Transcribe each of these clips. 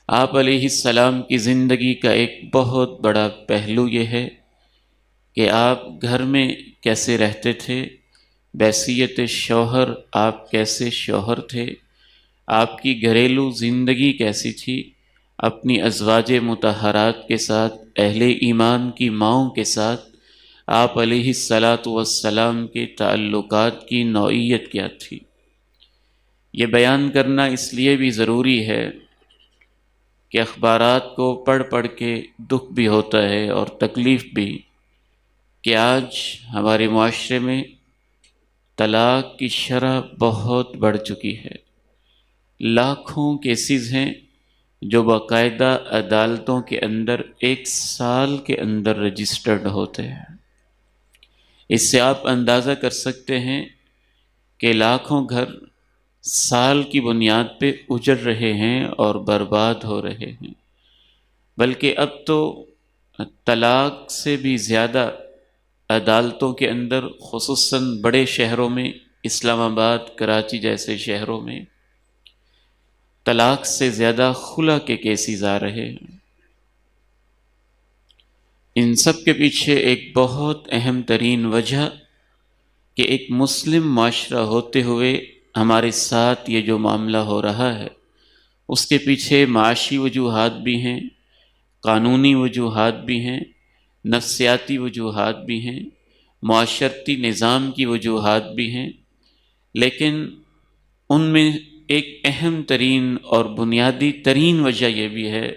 آپ علیہ السلام کی زندگی کا ایک بہت بڑا پہلو یہ ہے کہ آپ گھر میں کیسے رہتے تھے، بحیثیت شوہر آپ کیسے شوہر تھے، آپ کی گھریلو زندگی کیسی تھی، اپنی ازواج مطہرات کے ساتھ، اہل ایمان کی ماؤں کے ساتھ آپ علیہ السلام کے تعلقات کی نوعیت کیا تھی۔ یہ بیان کرنا اس لیے بھی ضروری ہے کہ اخبارات کو پڑھ پڑھ کے دکھ بھی ہوتا ہے اور تکلیف بھی کہ آج ہمارے معاشرے میں طلاق کی شرح بہت بڑھ چکی ہے۔ لاکھوں کیسز ہیں جو باقاعدہ عدالتوں کے اندر 1 سال کے اندر رجسٹرڈ ہوتے ہیں۔ اس سے آپ اندازہ کر سکتے ہیں کہ لاکھوں گھر سال کی بنیاد پہ اجڑ رہے ہیں اور برباد ہو رہے ہیں، بلکہ اب تو طلاق سے بھی زیادہ عدالتوں کے اندر، خصوصاً بڑے شہروں میں، اسلام آباد، کراچی جیسے شہروں میں طلاق سے زیادہ خلا کے کیسز آ رہے ہیں۔ ان سب کے پیچھے ایک بہت اہم ترین وجہ کہ ایک مسلم معاشرہ ہوتے ہوئے ہمارے ساتھ یہ جو معاملہ ہو رہا ہے، اس کے پیچھے معاشی وجوہات بھی ہیں، قانونی وجوہات بھی ہیں، نفسیاتی وجوہات بھی ہیں، معاشرتی نظام کی وجوہات بھی ہیں، لیکن ان میں ایک اہم ترین اور بنیادی ترین وجہ یہ بھی ہے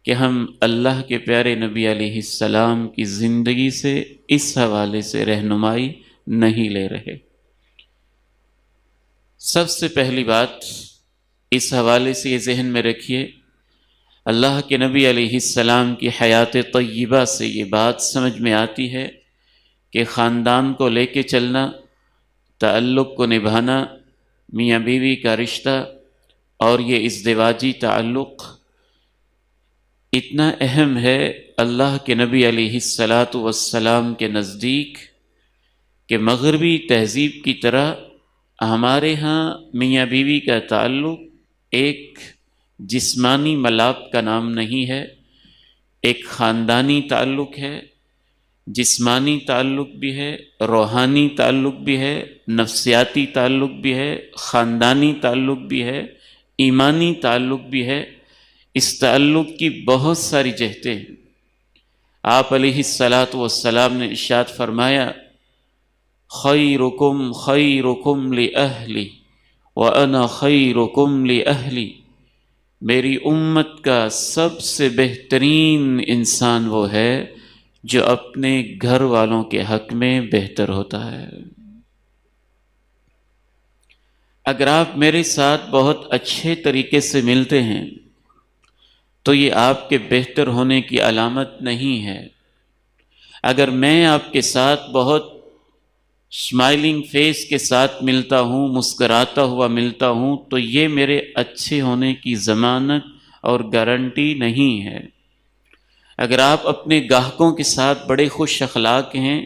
کہ ہم اللہ کے پیارے نبی علیہ السلام کی زندگی سے اس حوالے سے رہنمائی نہیں لے رہے۔ سب سے پہلی بات اس حوالے سے یہ ذہن میں رکھیے، اللہ کے نبی علیہ السلام کی حیات طیبہ سے یہ بات سمجھ میں آتی ہے کہ خاندان کو لے کے چلنا، تعلق کو نبھانا، میاں بیوی کا رشتہ اور یہ ازدواجی تعلق اتنا اہم ہے اللہ کے نبی علیہ السلام کے نزدیک کہ مغربی تہذیب کی طرح ہمارے ہاں میاں بیوی کا تعلق ایک جسمانی ملاپ کا نام نہیں ہے، ایک خاندانی تعلق ہے، جسمانی تعلق بھی ہے، روحانی تعلق بھی ہے، نفسیاتی تعلق بھی ہے، خاندانی تعلق بھی ہے، ایمانی تعلق بھی ہے۔ اس تعلق کی بہت ساری جہتیں ہیں۔ آپ علیہ السلام نے ارشاد فرمایا، خیرکم خیرکم لأہلی وأنا خیرکم لأہلی، میری امت کا سب سے بہترین انسان وہ ہے جو اپنے گھر والوں کے حق میں بہتر ہوتا ہے۔ اگر آپ میرے ساتھ بہت اچھے طریقے سے ملتے ہیں تو یہ آپ کے بہتر ہونے کی علامت نہیں ہے۔ اگر میں آپ کے ساتھ بہت اسمائلنگ فیس کے ساتھ ملتا ہوں، مسکراتا ہوا ملتا ہوں، تو یہ میرے اچھے ہونے کی ضمانت اور گارنٹی نہیں ہے۔ اگر آپ اپنے گاہکوں کے ساتھ بڑے خوش اخلاق ہیں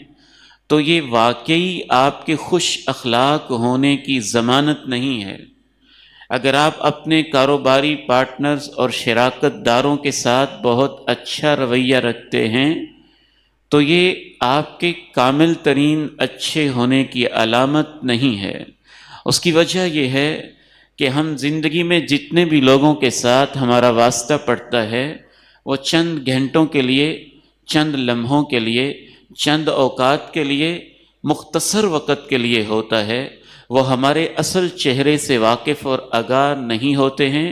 تو یہ واقعی آپ کے خوش اخلاق ہونے کی ضمانت نہیں ہے۔ اگر آپ اپنے کاروباری پارٹنرز اور شراکت داروں کے ساتھ بہت اچھا رویہ رکھتے ہیں تو یہ آپ کے کامل ترین اچھے ہونے کی علامت نہیں ہے۔ اس کی وجہ یہ ہے کہ ہم زندگی میں جتنے بھی لوگوں کے ساتھ ہمارا واسطہ پڑتا ہے وہ چند گھنٹوں کے لیے، چند لمحوں کے لیے، چند اوقات کے لیے، مختصر وقت کے لیے ہوتا ہے۔ وہ ہمارے اصل چہرے سے واقف اور آگاہ نہیں ہوتے ہیں۔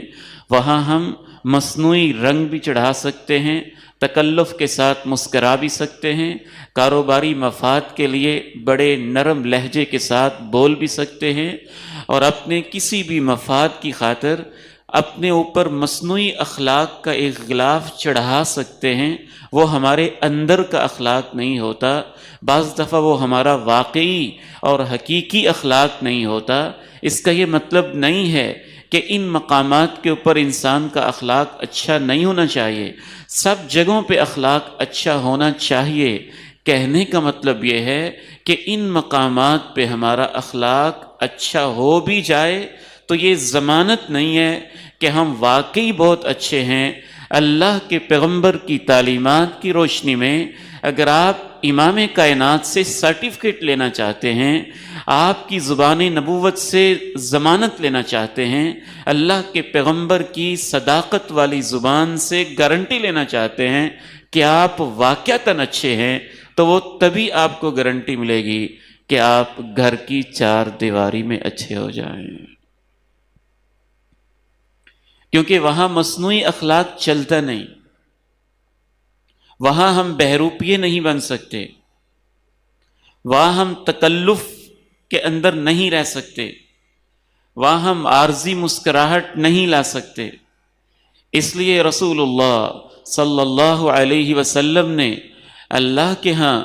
وہاں ہم مصنوعی رنگ بھی چڑھا سکتے ہیں، تکلف کے ساتھ مسکرا بھی سکتے ہیں، کاروباری مفاد کے لیے بڑے نرم لہجے کے ساتھ بول بھی سکتے ہیں، اور اپنے کسی بھی مفاد کی خاطر اپنے اوپر مصنوعی اخلاق کا ایک غلاف چڑھا سکتے ہیں۔ وہ ہمارے اندر کا اخلاق نہیں ہوتا، بعض دفعہ وہ ہمارا واقعی اور حقیقی اخلاق نہیں ہوتا۔ اس کا یہ مطلب نہیں ہے کہ ان مقامات کے اوپر انسان کا اخلاق اچھا نہیں ہونا چاہیے، سب جگہوں پہ اخلاق اچھا ہونا چاہیے۔ کہنے کا مطلب یہ ہے کہ ان مقامات پہ ہمارا اخلاق اچھا ہو بھی جائے تو یہ ضمانت نہیں ہے کہ ہم واقعی بہت اچھے ہیں۔ اللہ کے پیغمبر کی تعلیمات کی روشنی میں اگر آپ امام کائنات سے سرٹیفکیٹ لینا چاہتے ہیں، آپ کی زبان نبوت سے ضمانت لینا چاہتے ہیں، اللہ کے پیغمبر کی صداقت والی زبان سے گارنٹی لینا چاہتے ہیں کہ آپ واقعتاً اچھے ہیں، تو وہ تبھی آپ کو گارنٹی ملے گی کہ آپ گھر کی چار دیواری میں اچھے ہو جائیں، کیونکہ وہاں مصنوعی اخلاق چلتا نہیں، وہاں ہم بہروپیے نہیں بن سکتے، وہاں ہم تکلف کے اندر نہیں رہ سکتے، وہاں ہم عارضی مسکراہٹ نہیں لا سکتے۔ اس لیے رسول اللہ صلی اللہ علیہ وسلم نے اللہ کے ہاں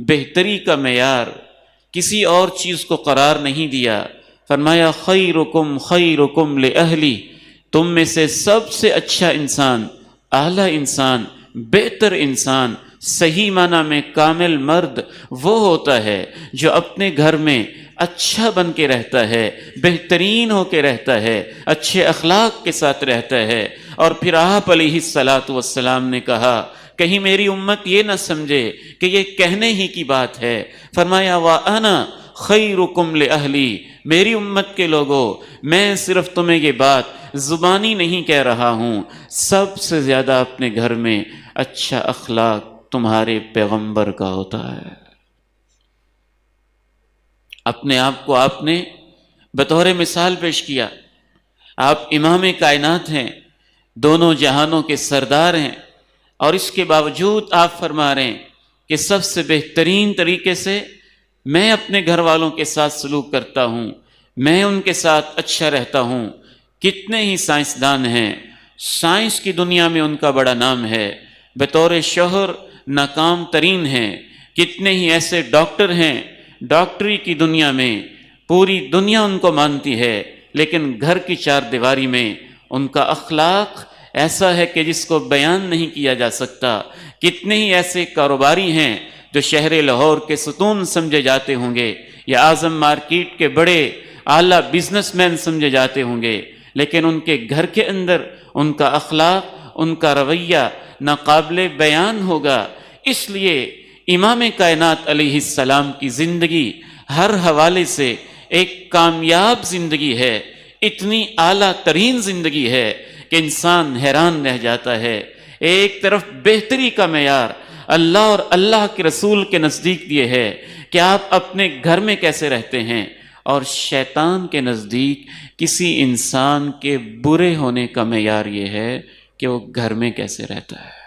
بہتری کا معیار کسی اور چیز کو قرار نہیں دیا۔ فرمایا خیرکم خیرکم لأہلی، تم میں سے سب سے اچھا انسان، اعلیٰ انسان، بہتر انسان، صحیح معنی میں کامل مرد وہ ہوتا ہے جو اپنے گھر میں اچھا بن کے رہتا ہے، بہترین ہو کے رہتا ہے، اچھے اخلاق کے ساتھ رہتا ہے۔ اور پھر آپ علیہ الصلاۃ والسلام نے کہا کہیں میری امت یہ نہ سمجھے کہ یہ کہنے ہی کی بات ہے، فرمایا وَأَنَا خَيْرُكُمْ لِأَهْلِي، میری امت کے لوگوں، میں صرف تمہیں یہ بات زبانی نہیں کہہ رہا ہوں، سب سے زیادہ اپنے گھر میں اچھا اخلاق تمہارے پیغمبر کا ہوتا ہے۔ اپنے آپ کو آپ نے بطور مثال پیش کیا، آپ امام کائنات ہیں، دونوں جہانوں کے سردار ہیں، اور اس کے باوجود آپ فرما رہے ہیں کہ سب سے بہترین طریقے سے میں اپنے گھر والوں کے ساتھ سلوک کرتا ہوں، میں ان کے ساتھ اچھا رہتا ہوں۔ کتنے ہی سائنسدان ہیں، سائنس کی دنیا میں ان کا بڑا نام ہے، بطور شوہر ناکام ترین ہیں۔ کتنے ہی ایسے ڈاکٹر ہیں، ڈاکٹری کی دنیا میں پوری دنیا ان کو مانتی ہے، لیکن گھر کی چار دیواری میں ان کا اخلاق ایسا ہے کہ جس کو بیان نہیں کیا جا سکتا۔ کتنے ہی ایسے کاروباری ہیں جو شہر لاہور کے ستون سمجھے جاتے ہوں گے یا اعظم مارکیٹ کے بڑے اعلیٰ بزنس مین سمجھے جاتے ہوں گے، لیکن ان کے گھر کے اندر ان کا اخلاق، ان کا رویہ ناقابل بیان ہوگا۔ اس لیے امام کائنات علیہ السلام کی زندگی ہر حوالے سے ایک کامیاب زندگی ہے، اتنی اعلیٰ ترین زندگی ہے کہ انسان حیران رہ جاتا ہے۔ ایک طرف بہتری کا معیار اللہ اور اللہ کے رسول کے نزدیک یہ ہے کہ آپ اپنے گھر میں کیسے رہتے ہیں، اور شیطان کے نزدیک کسی انسان کے برے ہونے کا معیار یہ ہے کہ وہ گھر میں کیسے رہتا ہے۔